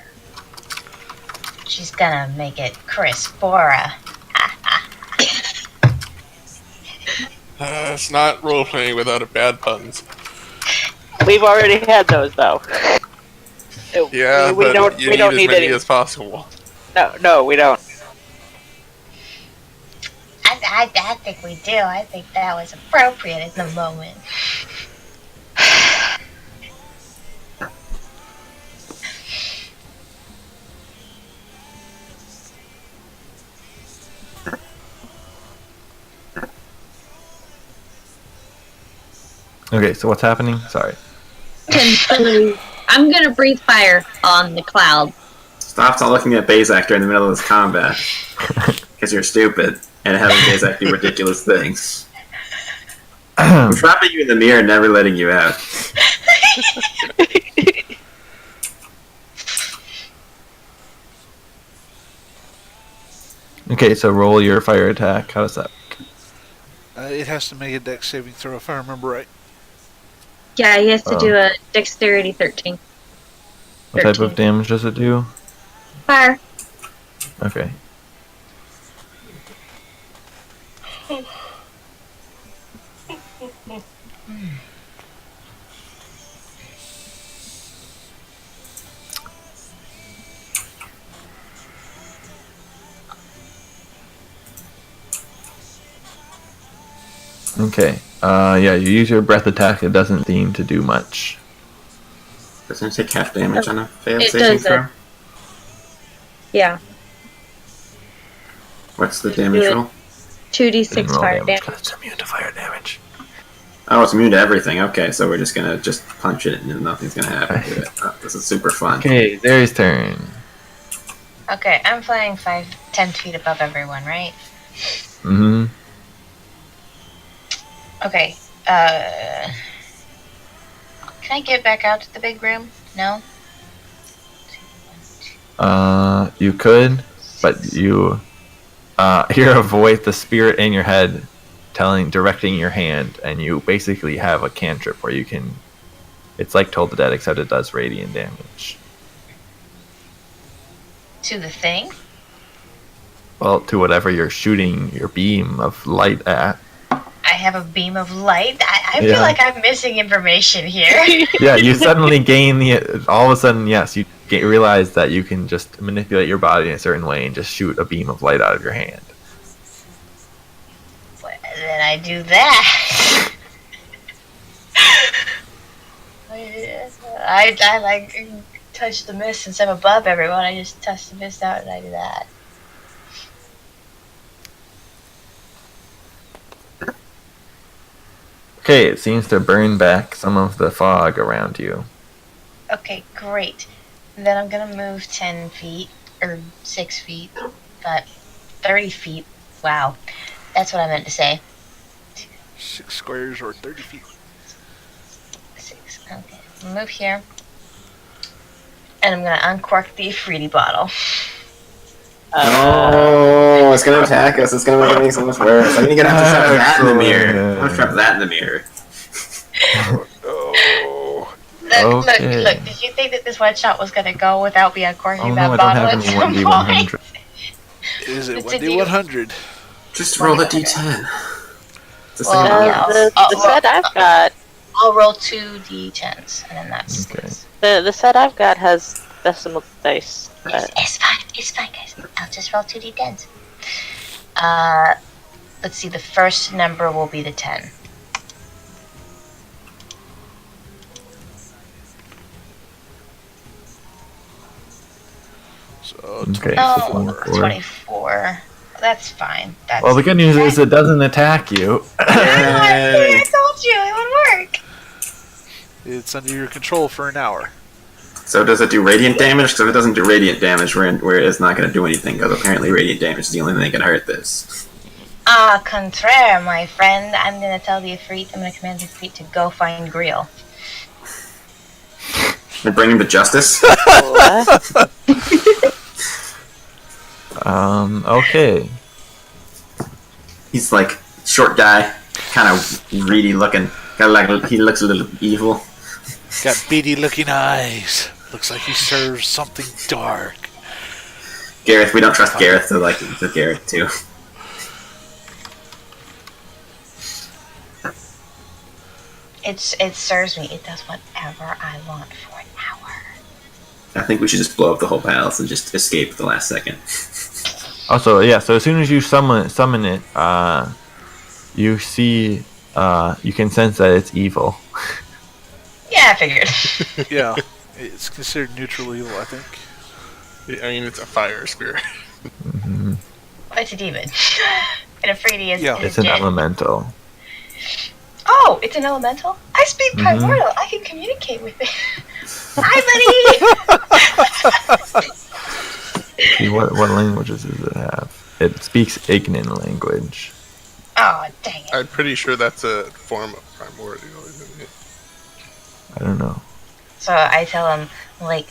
She's gonna make it Crispora. It's not role playing without a bad puns. We've already had those though. Yeah, we but don't. you We don't as need many any. as possible. No, we don't. I think we do. I think that was appropriate in the moment. Okay, so what's happening? Sorry. I'm gonna breathe fire on the cloud. Stop looking at Bazak during the middle of this combat. Because you're stupid. And having Bazak do ridiculous things. I'm trapping you in the mirror and never letting you out. Okay, so roll your fire attack. How does that work? It has to make a dex saving throw if I remember right. Yeah, he has to Oh. do a dexterity 13. What type 13. of damage does it do? Fire. Okay. Okay. Yeah, you use your breath attack. It doesn't seem to do much. Doesn't it take half damage on a failed It saving does throw? Yeah. What's the damage roll? 2d6 fire damage. It's immune to fire damage. Oh, it's immune to everything. Okay, so we're just gonna punch it and nothing's gonna happen to it. Oh, this is super fun. Okay, Zeri's turn. Okay, I'm flying 10 feet above everyone, right? Mm-hmm. Okay, can I get back out to the big room? No? You could, but you hear a voice, the spirit in your head, directing your hand, and you basically have a cantrip where you can. It's like Toll the Dead, except it does radiant damage. To the thing? Well, to whatever you're shooting your beam of light at. I have a beam of light? I feel like I'm missing information here. Yeah, you suddenly gain all of a sudden, yes, you realize that you can just manipulate your body in a certain way and just shoot a beam of light out of your hand. Well, then I do that. I like touch the mist since I'm above everyone. I just touch the mist out and I do that. Okay, it seems to burn back some of the fog around you. Okay, great. Then I'm gonna move 10 feet, or 6 feet, but 30 feet. Wow. That's what I meant to say. 6 squares or 30 feet. 6, okay. Move here. And I'm gonna uncork the Afridi bottle. Oh, it's gonna attack us. It's gonna make everything so much worse. I'm gonna have to trap that in the mirror. I'm gonna trap that in the mirror. Oh. Look, did you think that this one shot was gonna go without me uncorking that I bottle don't at have some any point? 1d100. Is it 1d100? Just roll a d10. It's the same Well, amount. The set I've got, I'll roll 2 d10s, and then that's... Okay. the set I've got has decimal dice. It's fine, guys. I'll just roll 2 d10s. Let's see, the first number will be the 10. So, Okay, 24. 24. That's fine. Well, the good news is it doesn't attack you. I told you it would work. It's under your control for an hour. So does it do radiant damage? Because if it doesn't do radiant damage, where it's not going to do anything, because apparently radiant damage is the only thing that can hurt this. Contraire, my friend. I'm going to tell the Ifrit, I'm going to command the Ifrit to go find Griel. And bring him to justice? Okay. He's like, short guy, kind of greedy looking. He looks a little evil. Got beady looking eyes. Looks like he serves something dark. Gareth, we don't trust Gareth to like to Gareth too. It serves me. It does whatever I want for an hour. I think we should just blow up the whole palace and just escape at the last second. Also, yeah. So as soon as you summon it, you see, you can sense that it's evil. Yeah, I figured. Yeah, it's considered neutral evil, I think. I mean, it's a fire spirit. Mm-hmm. Well, it's a demon. And Afridi is It's an elemental. Oh, it's an elemental? I speak primordial. I can communicate with it. Hi, buddy! See, what languages does it have? It speaks Ignan language. Oh, dang it. I'm pretty sure that's a form of primordial, isn't it? I don't know. So I tell him, like,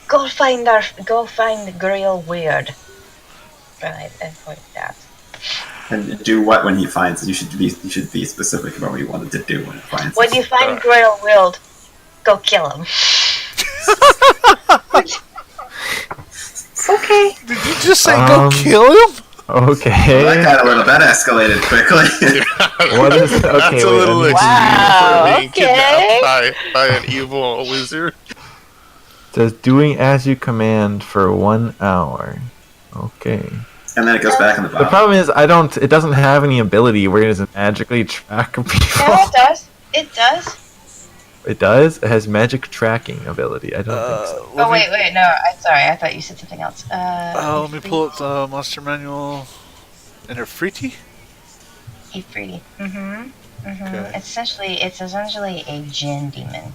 go find the Griel weird. And I point that. And do what when he finds it? You should be specific about what you wanted to do when he finds When it. you find Griel weird, go kill him. Okay. Did you just say go kill him? Okay. Well, that escalated quickly. What is okay? That's a little extreme Wow, for being kidnapped by an evil wizard. It says doing as you command for 1 hour. Okay. And then it goes back in the bottle. The problem is, it doesn't have any ability where it doesn't magically track people. No, it does. It does. It does? It has magic tracking ability. I don't think so. Oh, wait, no. I'm sorry. I thought you said something else. Let me pull up the monster manual. And a Ifriti? Ifriti. Mm-hmm. Okay. It's essentially a Jinn demon.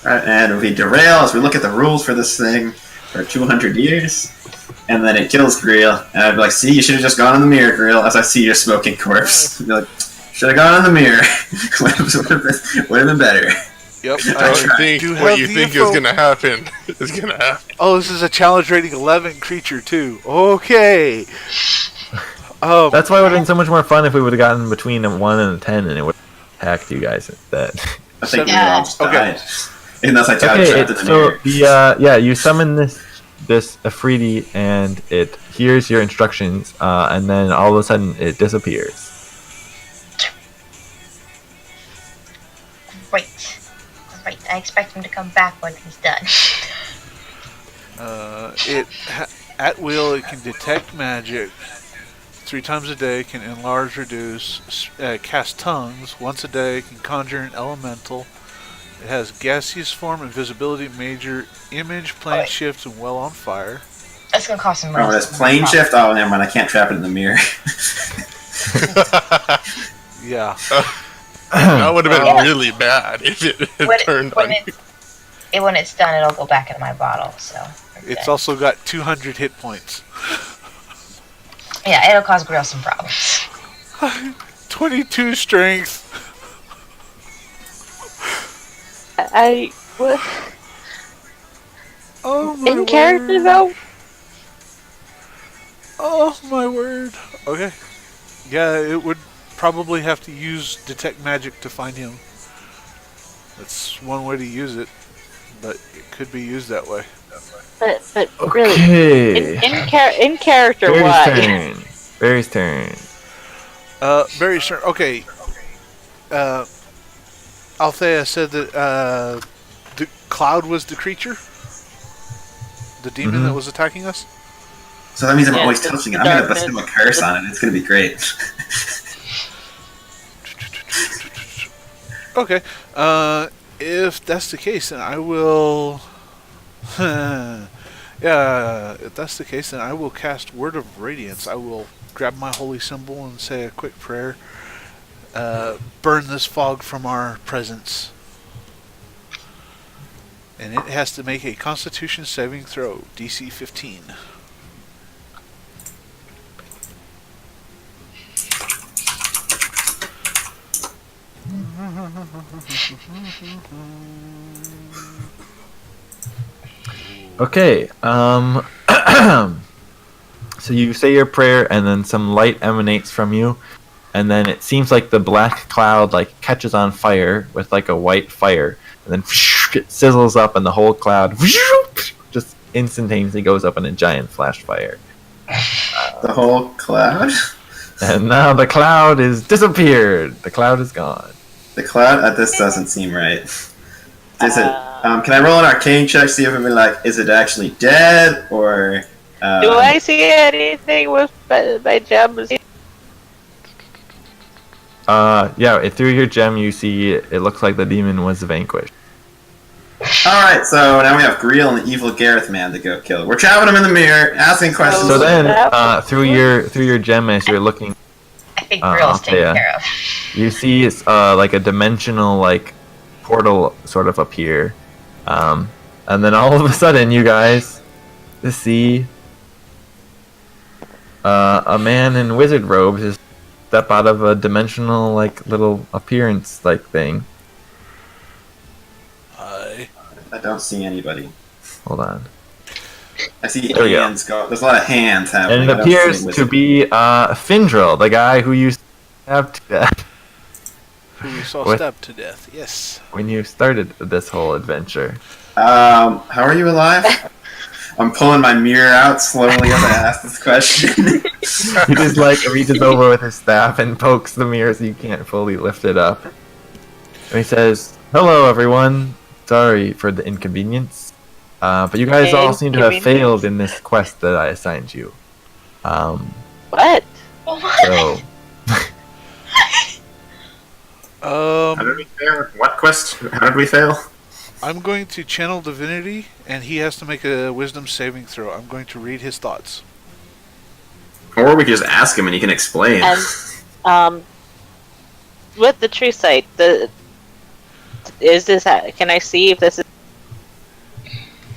Alright, and we derail as we look at the rules for this thing for 200 years. And then it kills Greel. And I'd be like, see, you should have just gone in the mirror, Greel, as I see your smoking corpse. I'd be like, should have gone in the mirror. would have been better. Yep, I don't think what you think is going to happen is going to happen. Oh, this is a challenge rating 11 creature, too. Okay. That's why it would have been so much more fun if we would have gotten between a 1 and a 10 and it would have attacked you guys instead. I think we all just died. Unless I got trapped in the mirror. You summon this Afridi and it hears your instructions, and then all of a sudden it disappears. Great. I expect him to come back when he's done. At will, it can detect magic 3 times a day, can enlarge, reduce, cast tongues once a day, can conjure an elemental. It has gaseous form, invisibility, major image, plane shift, and well on fire. That's gonna cost some money. Oh, that's plane shift? Oh, never mind. I can't trap it in the mirror. Yeah. That would have been really bad if it had turned on you. When it's done, it'll go back in my bottle, so... It's also got 200 hit points. Yeah, it'll cause Greel some problems. 22 strength. What? Oh my in character word. though? Oh my word. Okay. Yeah, it would probably have to use detect magic to find him. That's one way to use it, but it could be used that way. But Okay. really, in character, Barry's why? turn. Barry's turn. Barry's turn. Okay. Althea said that the cloud was the creature, the demon that was attacking us. So that means I'm always touching it. I'm going to bestow a curse on it. It's going to be great. Okay. If that's the case, then I will... if that's the case, then I will cast Word of Radiance. I will grab my holy symbol and say a quick prayer. Burn this fog from our presence. And it has to make a Constitution saving throw, DC 15. Okay, so you say your prayer and then some light emanates from you, and then it seems like the black cloud like catches on fire with like a white fire, and then it sizzles up and the whole cloud just instantaneously goes up in a giant flash fire. The whole cloud? And now the cloud is disappeared. The cloud is gone. The cloud? This doesn't seem right. Is it? Can I roll an arcane check, see if I'm like, is it actually dead, or... Do I see anything with my gems? Yeah, through your gem you see it looks like the demon was vanquished. Alright, so now we have Greel and the evil Gareth man to go kill. We're trapping him in the mirror, asking questions. So then, through your gem as you're looking... I think Greel's taken care of. You see like a dimensional like portal sort of appear. And then all of a sudden you guys see a man in wizard robes just step out of a dimensional like little appearance like thing. I don't see anybody. Hold on. I see hands go. There's a lot of hands happening. And it appears to be Findrel, the guy who you stabbed to death. Who you saw stabbed to death, yes. When you started this whole adventure. How are you alive? I'm pulling my mirror out slowly as I ask this question. He just like reaches over with his staff and pokes the mirror so you can't fully lift it up. And he says, "Hello everyone. Sorry for the inconvenience. But you guys all seem to have failed in this quest that I assigned you. What? So. How did we fail? What quest? How did we fail? I'm going to channel divinity, and he has to make a wisdom saving throw. I'm going to read his thoughts. Or we could just ask him and he can explain. And, with the true sight, can I see if this is...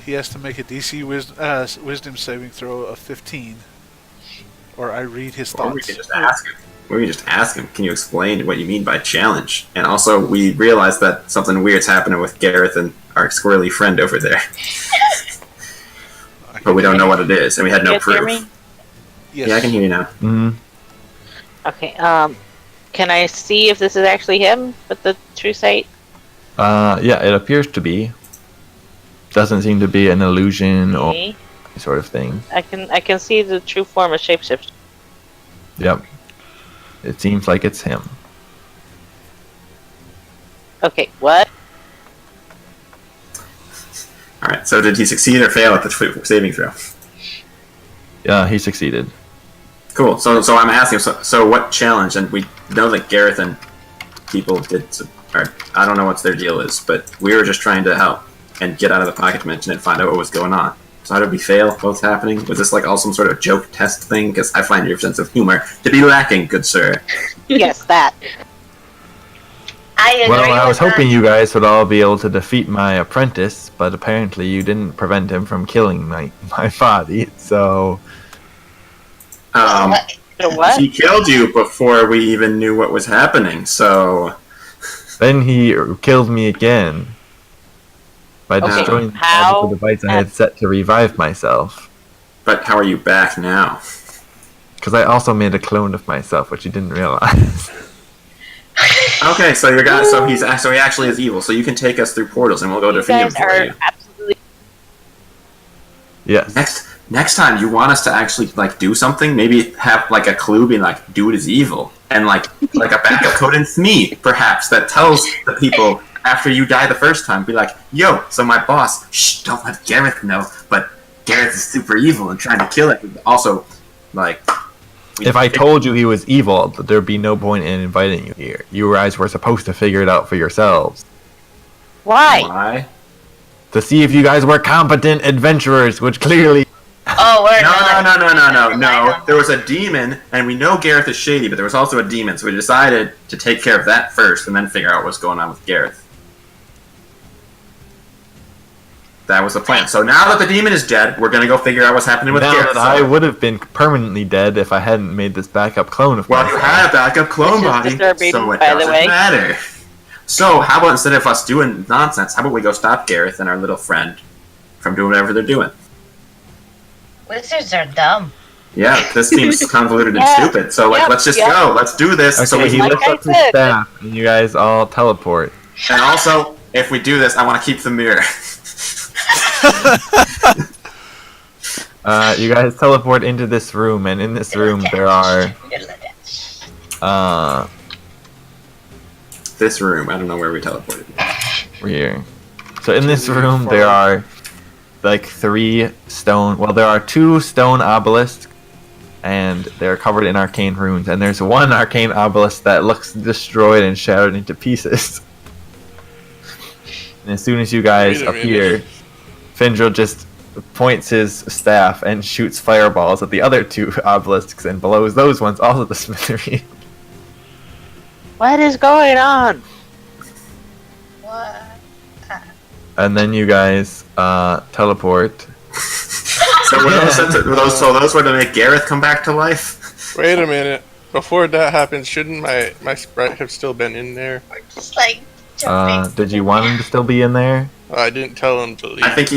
He has to make a DC wisdom saving throw of 15, or I read his thoughts. Or we can just ask him. Can you explain what you mean by challenge? And also, we realized that something weird's happening with Gareth and our squirrely friend over there. But we don't know what it is, and we had no proof. Hear me? Yes. Yeah, I can hear you now. Mm-hmm. Okay, can I see if this is actually him with the true sight? Yeah, it appears to be. Doesn't seem to be an illusion or sort of thing. I can see the true form of shapeshift. Yep. It seems like it's him. Okay, what? Alright, so did he succeed or fail at the saving throw? Yeah, he succeeded. Cool, so I'm asking, so what challenge? And we know that Gareth and people I don't know what their deal is, but we were just trying to help and get out of the pocket dimension and find out what was going on. So how did we fail? What's happening? Was this like all some sort of joke test thing? Because I find your sense of humor to be lacking, good sir. Yes, that. I agree. Well, I was hoping you guys would all be able to defeat my apprentice, but apparently you didn't prevent him from killing my body, so... What? He killed you before we even knew what was happening, so... Then he killed me again. By destroying the device I had set to revive myself. But how are you back now? Because I also made a clone of myself, which you didn't realize. Okay, so he actually is evil. So you can take us through portals, and we'll go defeat him for you. Absolutely. Yes. Next time you want us to actually do something, maybe have a clue being dude is evil, and like a backup code in Thmee, perhaps, that tells the people after you die the first time, be like, yo, so my boss, shh, don't let Gareth know, but Gareth is super evil and trying to kill it. Also, if I told you he was evil, there'd be no point in inviting you here. You guys were supposed to figure it out for yourselves. Why? To see if you guys were competent adventurers, which clearly... Oh, we're not. No. There was a demon, and we know Gareth is shady, but there was also a demon, so we decided to take care of that first, and then figure out what's going on with Gareth. That was the plan. So now that the demon is dead, we're gonna go figure out what's happening with Gareth. I would have been permanently dead if I hadn't made this backup clone of myself. Well, you had a backup clone body, so it doesn't matter. So how about instead of us doing nonsense, how about we go stop Gareth and our little friend from doing whatever they're doing? Wizards are dumb. Yeah, this seems convoluted and stupid. So let's just go. Let's do this. Okay, so he lifts up his staff, and you guys all teleport. And also, if we do this, I want to keep the mirror. You guys teleport into this room, and in this room there are this room. I don't know where we teleported. Here. So in this room there are there are 2 stone obelisks, and they're covered in arcane runes, and there's one arcane obelisk that looks destroyed and shattered into pieces. And as soon as you guys appear, Findrel just points his staff and shoots fireballs at the other 2 obelisks and blows those ones also to smithereens. What is going on? What? And then you guys teleport. So those were to make Gareth come back to life? Wait a minute. Before that happens, shouldn't my sprite have still been in there? Just jumping. Did you want him to still be in there? I didn't tell him to leave. I think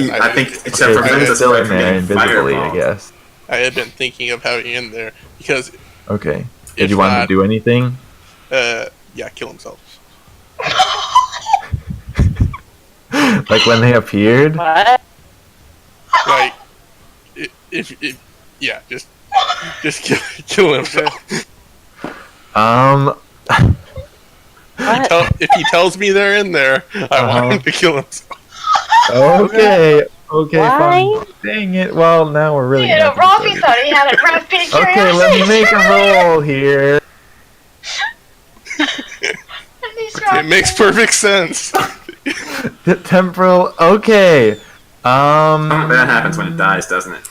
except for he's still in there invisibly, I guess. I had been thinking of having in there because. Okay. Did you want him to do anything? Yeah, kill himself. Like when they appeared? What? Like, just kill himself. What? If he tells me they're in there, I want him to kill himself. Okay. Okay, Why? fine. Dang it. Well, now we're really. You know, Robbie thought he had it right. Okay, let me make a roll here. It makes perfect sense. The temporal. Okay. That happens when it dies, doesn't it?